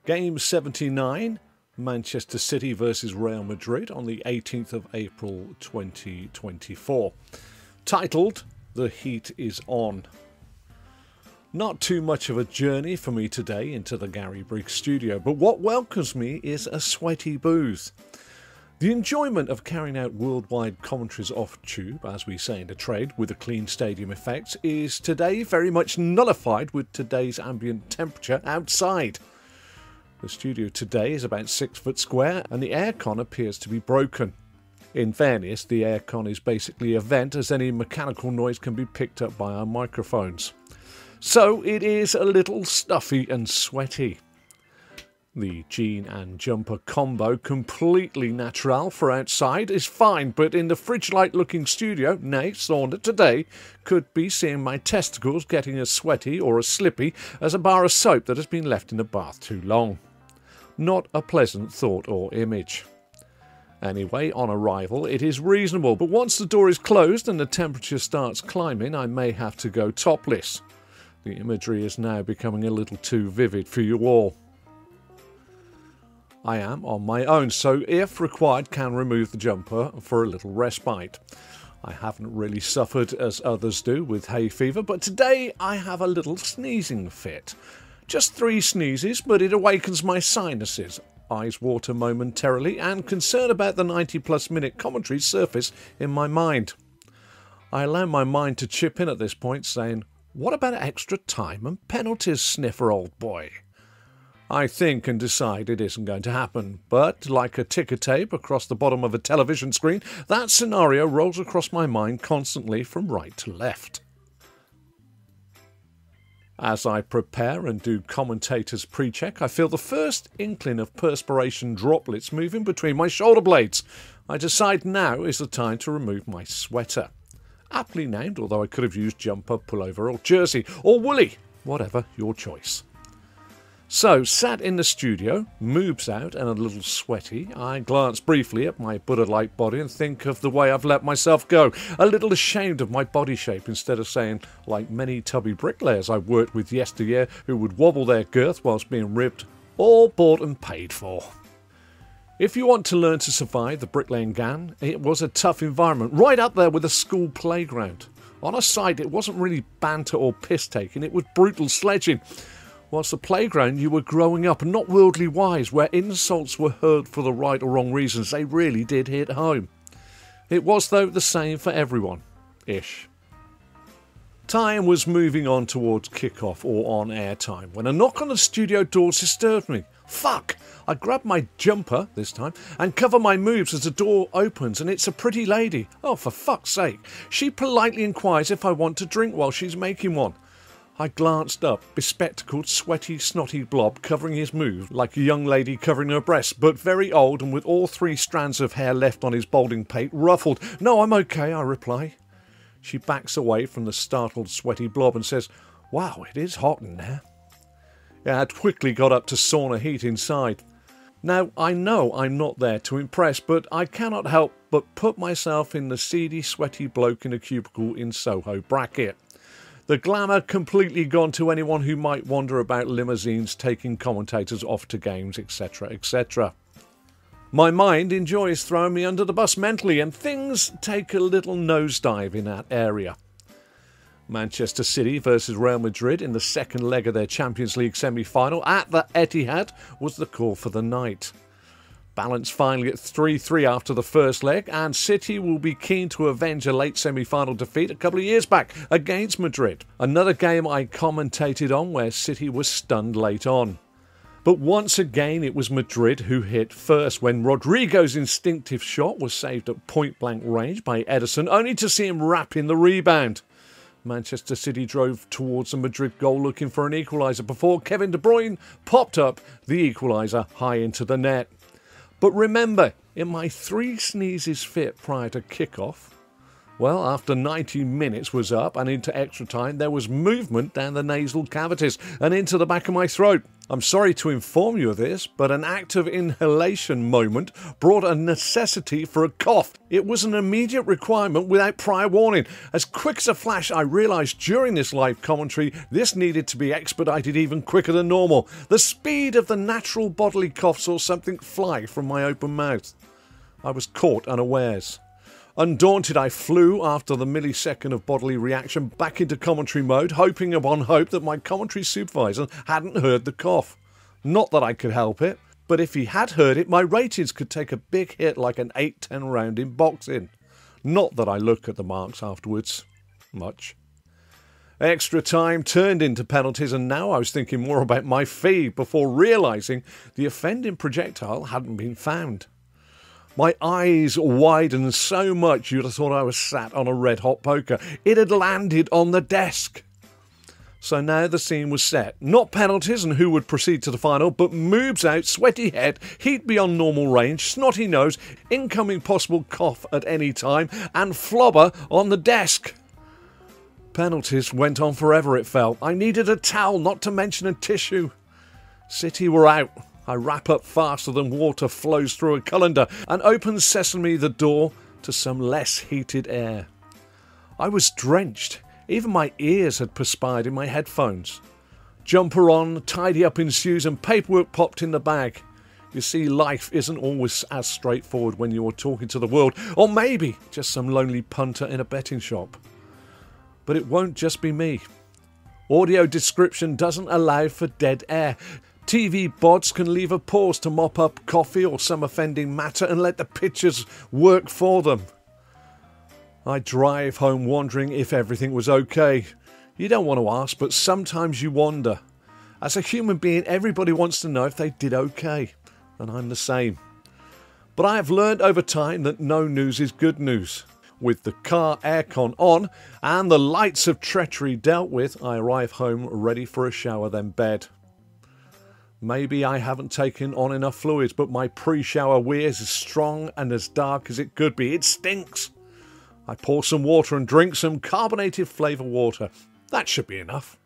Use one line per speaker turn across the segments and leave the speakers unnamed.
Game 79, Manchester City versus Real Madrid on the 18th of April 2024. Titled, The Heat is On. Not too much of a journey for me today into the Gary Briggs studio, but what welcomes me is a sweaty booth. The enjoyment of carrying out worldwide commentaries off tube, as we say in the trade, with a clean stadium effect, is today very much nullified with today's ambient temperature outside. The studio today is about 6 foot square and the aircon appears to be broken. In fairness, the aircon is basically a vent, as any mechanical noise can be picked up by our microphones. So it is a little stuffy and sweaty. The jean and jumper combo, completely natural for outside, is fine, but in the fridge-like looking studio, nay, sauna today, could be seeing my testicles getting as sweaty or as slippy as a bar of soap that has been left in the bath too long. Not a pleasant thought or image. Anyway, on arrival, it is reasonable, but once the door is closed and the temperature starts climbing, I may have to go topless. The imagery is now becoming a little too vivid for you all. I am on my own, so if required, can remove the jumper for a little respite. I haven't really suffered as others do with hay fever, but today I have a little sneezing fit. Just 3 sneezes, but it awakens my sinuses. Eyes water momentarily, and concern about the 90-plus minute commentary surface in my mind. I allow my mind to chip in at this point, saying, "What about extra time and penalties, sniffer old boy?" I think and decide it isn't going to happen, but like a ticker tape across the bottom of a television screen, that scenario rolls across my mind constantly from right to left. As I prepare and do Commentator's pre-check, I feel the first inkling of perspiration droplets moving between my shoulder blades. I decide now is the time to remove my sweater. Aptly named, although I could have used jumper, pullover or jersey, or woolly, whatever your choice. So, sat in the studio, moobs out and a little sweaty, I glance briefly at my Buddha-like body and think of the way I've let myself go, a little ashamed of my body shape, instead of saying, like many tubby bricklayers I worked with yesteryear who would wobble their girth whilst being ribbed, all bought and paid for. If you want to learn to survive the bricklaying gang, it was a tough environment, right up there with a school playground. On a side, it wasn't really banter or piss-taking, it was brutal sledging. Whilst the playground, you were growing up and not worldly wise, where insults were heard for the right or wrong reasons. They really did hit home. It was, though, the same for everyone. Ish. Time was moving on towards kick-off or on-air time when a knock on the studio doors disturbed me. Fuck! I grab my jumper, this time, and cover my moves as the door opens, and it's a pretty lady. Oh, for fuck's sake. She politely inquires if I want to drink while she's making one. I glanced up, bespectacled, sweaty, snotty blob covering his move like a young lady covering her breasts, but very old and with all 3 strands of hair left on his balding pate ruffled. "No, I'm okay," I reply. She backs away from the startled, sweaty blob and says, "Wow, it is hot in there." It had quickly got up to sauna heat inside. Now, I know I'm not there to impress, but I cannot help but put myself in the seedy, sweaty bloke in a cubicle in Soho bracket. The glamour completely gone to anyone who might wonder about limousines taking commentators off to games, etc, etc. My mind enjoys throwing me under the bus mentally, and things take a little nosedive in that area. Manchester City versus Real Madrid in the second leg of their Champions League semi-final at the Etihad was the call for the night. Balance finally at 3-3 after the first leg, and City will be keen to avenge a late semi-final defeat a couple of years back against Madrid. Another game I commentated on where City was stunned late on. But once again it was Madrid who hit first when Rodrigo's instinctive shot was saved at point-blank range by Ederson, only to see him wrap in the rebound. Manchester City drove towards the Madrid goal looking for an equaliser before Kevin De Bruyne popped up the equaliser high into the net. But remember, in my 3 sneezes fit prior to kick-off, well, after 90 minutes was up and into extra time, there was movement down the nasal cavities and into the back of my throat. I'm sorry to inform you of this, but an active inhalation moment brought a necessity for a cough. It was an immediate requirement without prior warning. As quick as a flash, I realised during this live commentary this needed to be expedited even quicker than normal. The speed of the natural bodily cough saw something fly from my open mouth. I was caught unawares. Undaunted, I flew after the millisecond of bodily reaction back into commentary mode, hoping upon hope that my commentary supervisor hadn't heard the cough. Not that I could help it, but if he had heard it, my ratings could take a big hit like an 8-10 round in boxing. Not that I look at the marks afterwards. Much. Extra time turned into penalties, and now I was thinking more about my fee before realising the offending projectile hadn't been found. My eyes widened so much you'd have thought I was sat on a red-hot poker. It had landed on the desk. So now the scene was set. Not penalties and who would proceed to the final, but moves out, sweaty head, heat beyond normal range, snotty nose, incoming possible cough at any time, and flobber on the desk. Penalties went on forever, it felt. I needed a towel, not to mention a tissue. City were out. I wrap up faster than water flows through a colander and open sesame the door to some less heated air. I was drenched. Even my ears had perspired in my headphones. Jumper on, tidy up ensues, and paperwork popped in the bag. You see, life isn't always as straightforward when you're talking to the world, or maybe just some lonely punter in a betting shop. But it won't just be me. Audio description doesn't allow for dead air. TV bods can leave a pause to mop up coffee or some offending matter and let the pictures work for them. I drive home wondering if everything was okay. You don't want to ask, but sometimes you wonder. As a human being, everybody wants to know if they did okay, and I'm the same. But I have learned over time that no news is good news. With the car aircon on and the lights of treachery dealt with, I arrive home ready for a shower, then bed. Maybe I haven't taken on enough fluids, but my pre-shower wee is as strong and as dark as it could be. It stinks. I pour some water and drink some carbonated flavour water. That should be enough.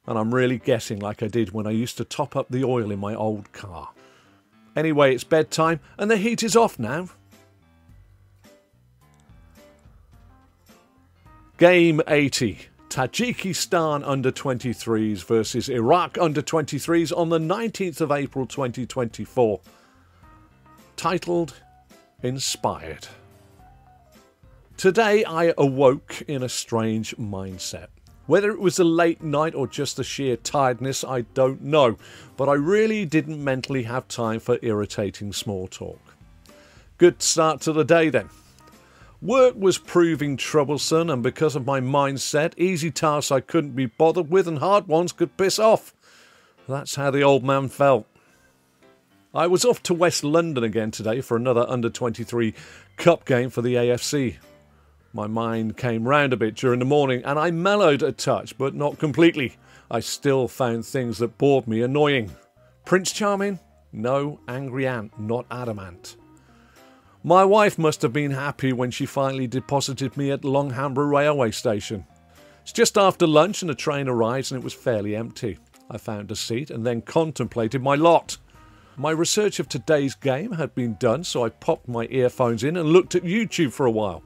And I'm really getting like I did when I used to top up the oil in my old car. Anyway, it's bedtime and the heat is off now. Game 80. Tajikistan under-23s versus Iraq under-23s on the 19th of April 2024. Titled Inspired. Today I awoke in a strange mindset. Whether it was a late night or just the sheer tiredness, I don't know, but I really didn't mentally have time for irritating small talk. Good start to the day then. Work was proving troublesome, and because of my mindset, easy tasks I couldn't be bothered with and hard ones could piss off. That's how the old man felt. I was off to West London again today for another under-23 cup game for the AFC. My mind came round a bit during the morning and I mellowed a touch, but not completely. I still found things that bored me annoying. Prince Charming? No. Angry Ant, not adamant. My wife must have been happy when she finally deposited me at Longhamborough railway station. It's just after lunch and the train arrives and it was fairly empty. I found a seat and then contemplated my lot. My research of today's game had been done, so I popped my earphones in and looked at YouTube for a while.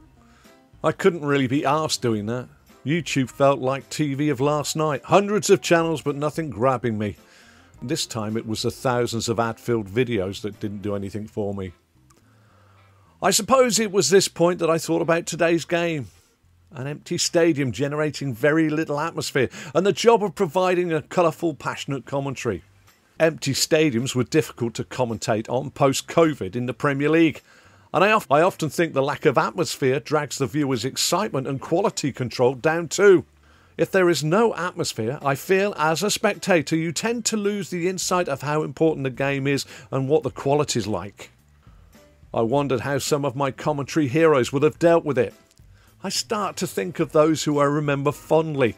I couldn't really be arsed doing that. YouTube felt like TV of last night. Hundreds of channels but nothing grabbing me. This time it was the thousands of ad-filled videos that didn't do anything for me. I suppose it was this point that I thought about today's game. An empty stadium generating very little atmosphere and the job of providing a colourful, passionate commentary. Empty stadiums were difficult to commentate on post-COVID in the Premier League. And I often think the lack of atmosphere drags the viewer's excitement and quality control down too. If there is no atmosphere, I feel as a spectator you tend to lose the insight of how important the game is and what the quality's like. I wondered how some of my commentary heroes would have dealt with it. I start to think of those who I remember fondly.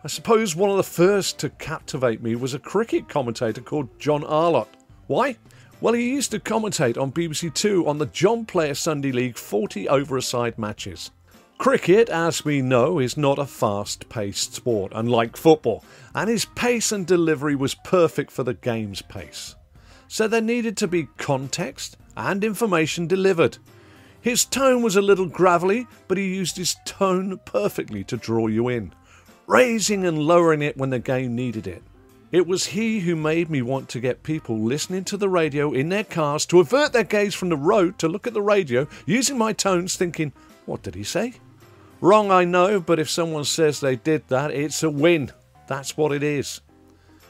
I suppose one of the first to captivate me was a cricket commentator called John Arlott. Why? Well, he used to commentate on BBC Two on the John Player Sunday League 40 over-a-side matches. Cricket, as we know, is not a fast-paced sport, unlike football, and his pace and delivery was perfect for the game's pace. So there needed to be context and information delivered. His tone was a little gravelly, but he used his tone perfectly to draw you in, raising and lowering it when the game needed it. It was he who made me want to get people listening to the radio in their cars to avert their gaze from the road to look at the radio, using my tones, thinking, what did he say? Wrong, I know, but if someone says they did that, it's a win. That's what it is.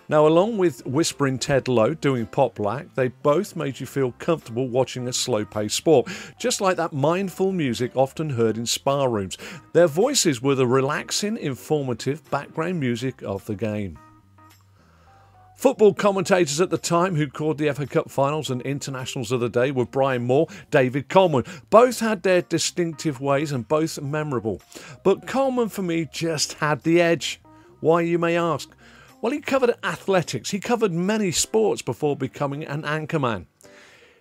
Now, along with Whispering Ted Lowe doing Pop Black, they both made you feel comfortable watching a slow-paced sport, just like that mindful music often heard in spa rooms. Their voices were the relaxing, informative background music of the game. Football commentators at the time who called the FA Cup finals and internationals of the day were Brian Moore, David Coleman. Both had their distinctive ways and both memorable. But Coleman for me just had the edge. Why, you may ask? Well, he covered athletics. He covered many sports before becoming an anchorman.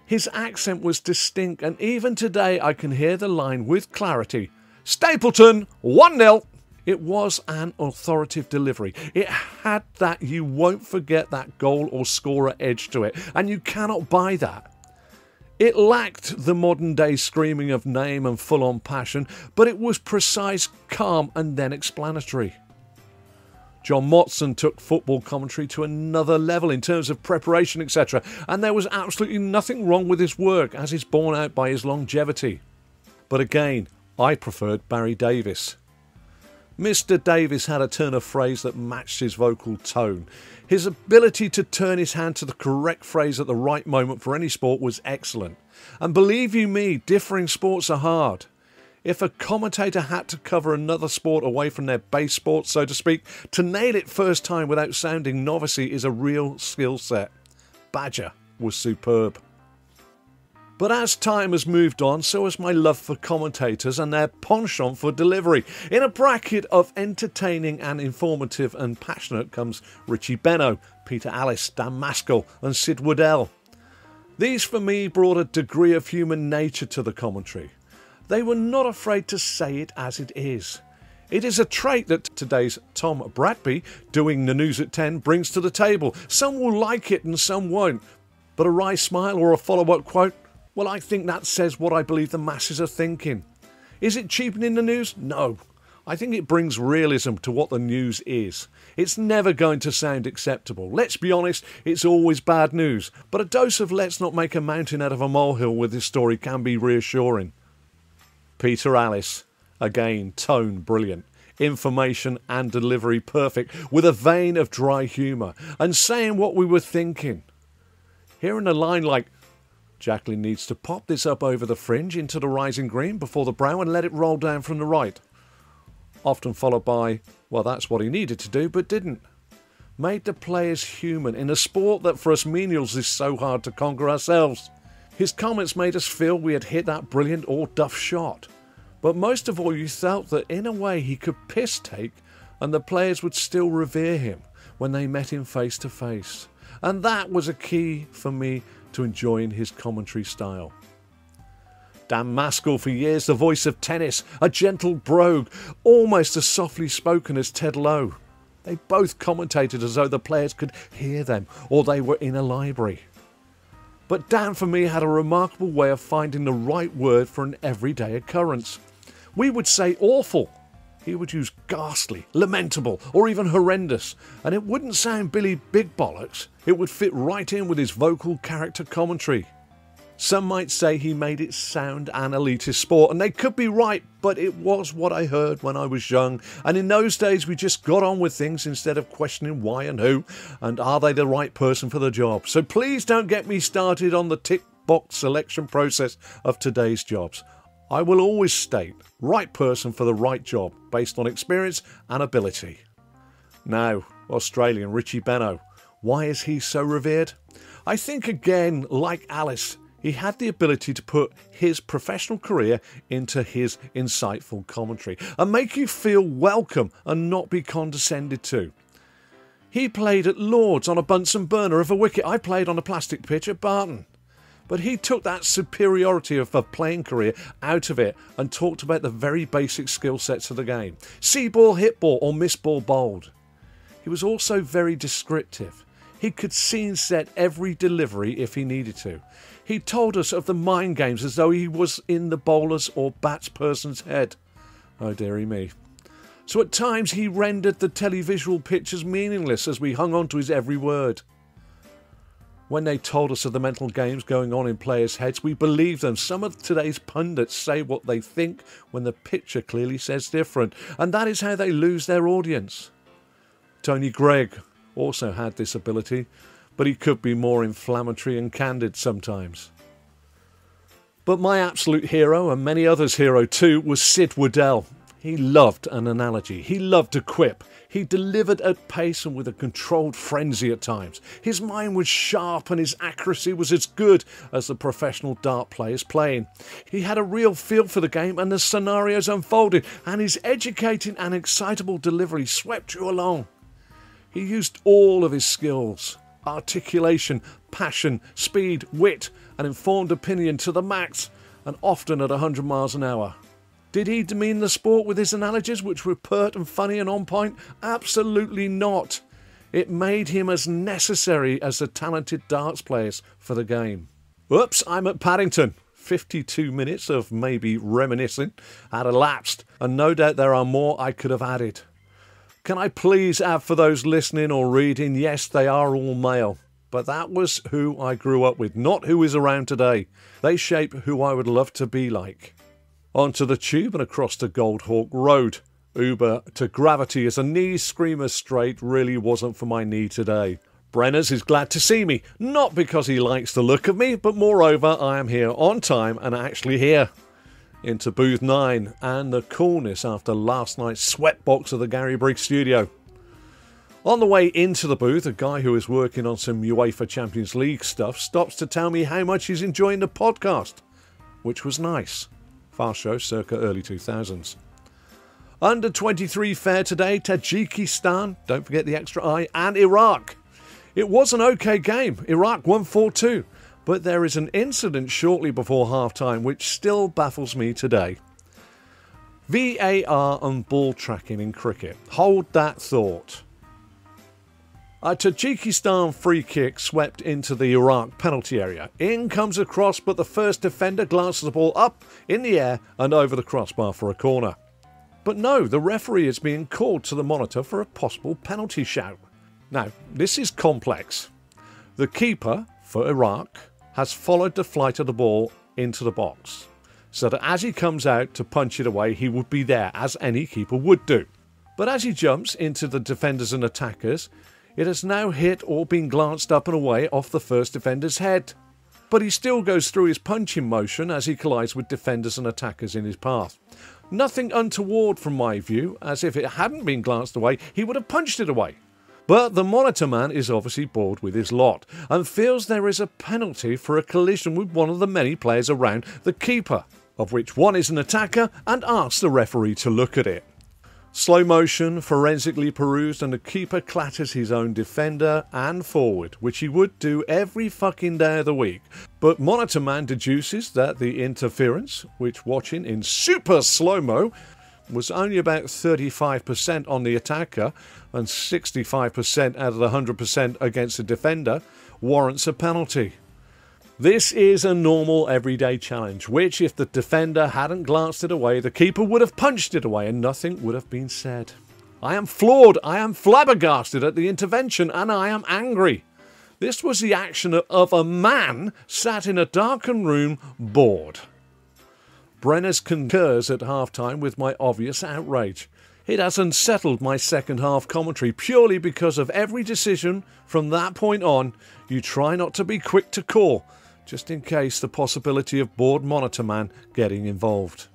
His accent was distinct, and even today I can hear the line with clarity. Stapleton, 1-0. It was an authoritative delivery. It had that you won't forget that goal or scorer edge to it, and you cannot buy that. It lacked the modern day screaming of name and full-on passion, but it was precise, calm, and then explanatory. John Motson took football commentary to another level in terms of preparation, etc., and there was absolutely nothing wrong with his work, as is borne out by his longevity. But again, I preferred Barry Davies. Mr. Davies had a turn of phrase that matched his vocal tone. His ability to turn his hand to the correct phrase at the right moment for any sport was excellent. And believe you me, differing sports are hard. If a commentator had to cover another sport away from their base sport, so to speak, to nail it first time without sounding novice is a real skill set. Badger was superb. But as time has moved on, so has my love for commentators and their penchant for delivery. In a bracket of entertaining and informative and passionate comes Richie Benaud, Peter Alliss, Dan Maskell and Sid Waddell. These for me brought a degree of human nature to the commentary. They were not afraid to say it as it is. It is a trait that today's Tom Bradby, doing the news at 10, brings to the table. Some will like it and some won't. But a wry smile or a follow-up quote? Well, I think that says what I believe the masses are thinking. Is it cheapening the news? No. I think it brings realism to what the news is. It's never going to sound acceptable. Let's be honest, it's always bad news. But a dose of let's not make a mountain out of a molehill with this story can be reassuring. Peter Alliss. Again, tone brilliant. Information and delivery perfect, with a vein of dry humour, and saying what we were thinking. Hearing a line like, Jacqueline needs to pop this up over the fringe into the rising green before the brow and let it roll down from the right. Often followed by, well, that's what he needed to do, but didn't. Made the players human in a sport that for us menials is so hard to conquer ourselves. His comments made us feel we had hit that brilliant or duff shot. But most of all, you felt that in a way he could piss take and the players would still revere him when they met him face to face. And that was a key for me to enjoying his commentary style. Dan Maskell, for years the voice of tennis, a gentle brogue, almost as softly spoken as Ted Lowe. They both commentated as though the players could hear them or they were in a library. But Dan for me had a remarkable way of finding the right word for an everyday occurrence. We would say awful. He would use ghastly, lamentable, or even horrendous, and it wouldn't sound Billy Big Bollocks. It would fit right in with his vocal character commentary. Some might say he made it sound an elitist sport, and they could be right, but it was what I heard when I was young, and in those days we just got on with things instead of questioning why and who, and are they the right person for the job. So please don't get me started on the tick box selection process of today's jobs. I will always state, right person for the right job, based on experience and ability. Now, Australian Richie Benaud. Why is he so revered? I think again, like Alliss, he had the ability to put his professional career into his insightful commentary and make you feel welcome and not be condescended to. He played at Lord's on a Bunsen burner of a wicket. I played on a plastic pitch at Barton. But he took that superiority of a playing career out of it and talked about the very basic skill sets of the game. See ball, hit ball, or miss ball bowled. He was also very descriptive. He could scene set every delivery if he needed to. He told us of the mind games as though he was in the bowler's or batsperson's head. Oh dearie me. So at times he rendered the televisual pictures meaningless as we hung on to his every word. When they told us of the mental games going on in players' heads, we believed them. Some of today's pundits say what they think when the picture clearly says different, and that is how they lose their audience. Tony Greig also had this ability, but he could be more inflammatory and candid sometimes. But my absolute hero, and many others' hero too, was Sid Waddell. He loved an analogy. He loved a quip. He delivered at pace and with a controlled frenzy at times. His mind was sharp and his accuracy was as good as the professional dart players playing. He had a real feel for the game and the scenarios unfolded, and his educating and excitable delivery swept you along. He used all of his skills, articulation, passion, speed, wit, and informed opinion to the max, and often at 100 miles an hour. Did he demean the sport with his analogies, which were pert and funny and on point? Absolutely not. It made him as necessary as the talented darts players for the game. Oops, I'm at Paddington. 52 minutes of maybe reminiscing had elapsed, and no doubt there are more I could have added. Can I please add for those listening or reading, yes, they are all male. But that was who I grew up with, not who is around today. They shape who I would love to be like. Onto the tube and across to Goldhawk Road. Uber to Gravity as a knee screamer straight really wasn't for my knee today. Brenner's is glad to see me, not because he likes the look of me, but moreover I am here on time and actually here. Into booth 9 and the coolness after last night's sweatbox of the Gary Briggs studio. On the way into the booth, a guy who is working on some UEFA Champions League stuff stops to tell me how much he's enjoying the podcast, which was nice. Fast show circa early 2000s. Under 23 fair today, Tajikistan, don't forget the extra I, and Iraq. It was an okay game. Iraq won 4-2. But there is an incident shortly before half-time which still baffles me today. VAR and ball tracking in cricket. Hold that thought. A Tajikistan free kick swept into the Iraq penalty area. In comes a cross, but the first defender glances the ball up in the air and over the crossbar for a corner. But no, the referee is being called to the monitor for a possible penalty shout. Now, this is complex. The keeper for Iraq has followed the flight of the ball into the box, so that as he comes out to punch it away, he would be there, as any keeper would do. But as he jumps into the defenders and attackers, it has now hit or been glanced up and away off the first defender's head. But he still goes through his punching motion as he collides with defenders and attackers in his path. Nothing untoward from my view, as if it hadn't been glanced away, he would have punched it away. But the monitor man is obviously bored with his lot and feels there is a penalty for a collision with one of the many players around the keeper, of which one is an attacker, and asks the referee to look at it. Slow motion, forensically perused, and the keeper clatters his own defender and forward, which he would do every fucking day of the week. But monitor man deduces that the interference, which watching in super slow-mo, was only about 35% on the attacker and 65% out of the 100% against the defender, warrants a penalty. This is a normal everyday challenge, which if the defender hadn't glanced it away, the keeper would have punched it away and nothing would have been said. I am floored, I am flabbergasted at the intervention, and I am angry. This was the action of a man sat in a darkened room, bored. Brenner's concurs at half-time with my obvious outrage. It has unsettled my second half commentary purely because of every decision from that point on. You try not to be quick to call, just in case the possibility of bored monitor man getting involved.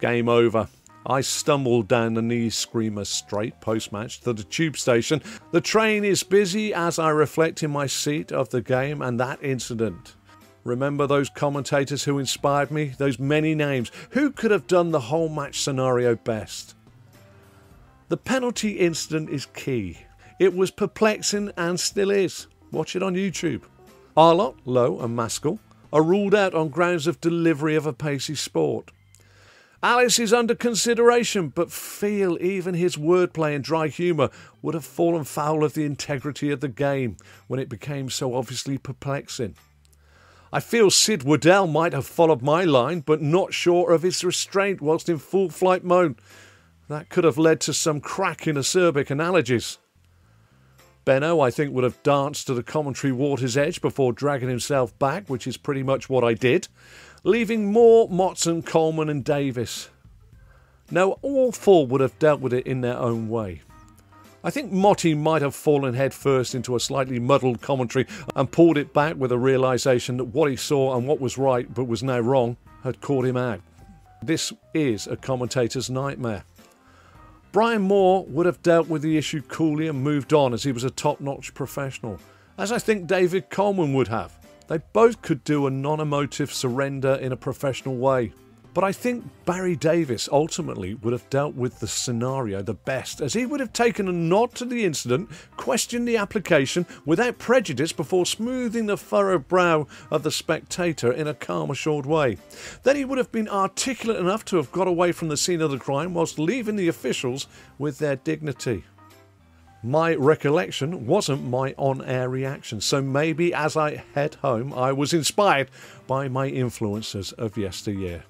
Game over. I stumbled down the knee screamer straight post-match to the tube station. The train is busy as I reflect in my seat of the game and that incident. Remember those commentators who inspired me? Those many names. Who could have done the whole match scenario best? The penalty incident is key. It was perplexing and still is. Watch it on YouTube. Arlott, Lowe and Maskell are ruled out on grounds of delivery of a pacey sport. Alice is under consideration, but feel even his wordplay and dry humour would have fallen foul of the integrity of the game when it became so obviously perplexing. I feel Sid Waddell might have followed my line, but not short of his restraint whilst in full flight mode. That could have led to some cracking acerbic analogies. Benno, I think, would have danced to the commentary water's edge before dragging himself back, which is pretty much what I did, leaving Moore, Motson, Coleman and Davis. No, all four would have dealt with it in their own way. I think Motti might have fallen head first into a slightly muddled commentary and pulled it back with a realisation that what he saw and what was right but was now wrong had caught him out. This is a commentator's nightmare. Brian Moore would have dealt with the issue coolly and moved on as he was a top-notch professional, as I think David Coleman would have. They both could do a non-emotive surrender in a professional way. But I think Barry Davis ultimately would have dealt with the scenario the best, as he would have taken a nod to the incident, questioned the application without prejudice before smoothing the furrowed brow of the spectator in a calm, assured way. Then he would have been articulate enough to have got away from the scene of the crime whilst leaving the officials with their dignity. My recollection wasn't my on-air reaction, so maybe as I head home I was inspired by my influences of yesteryear.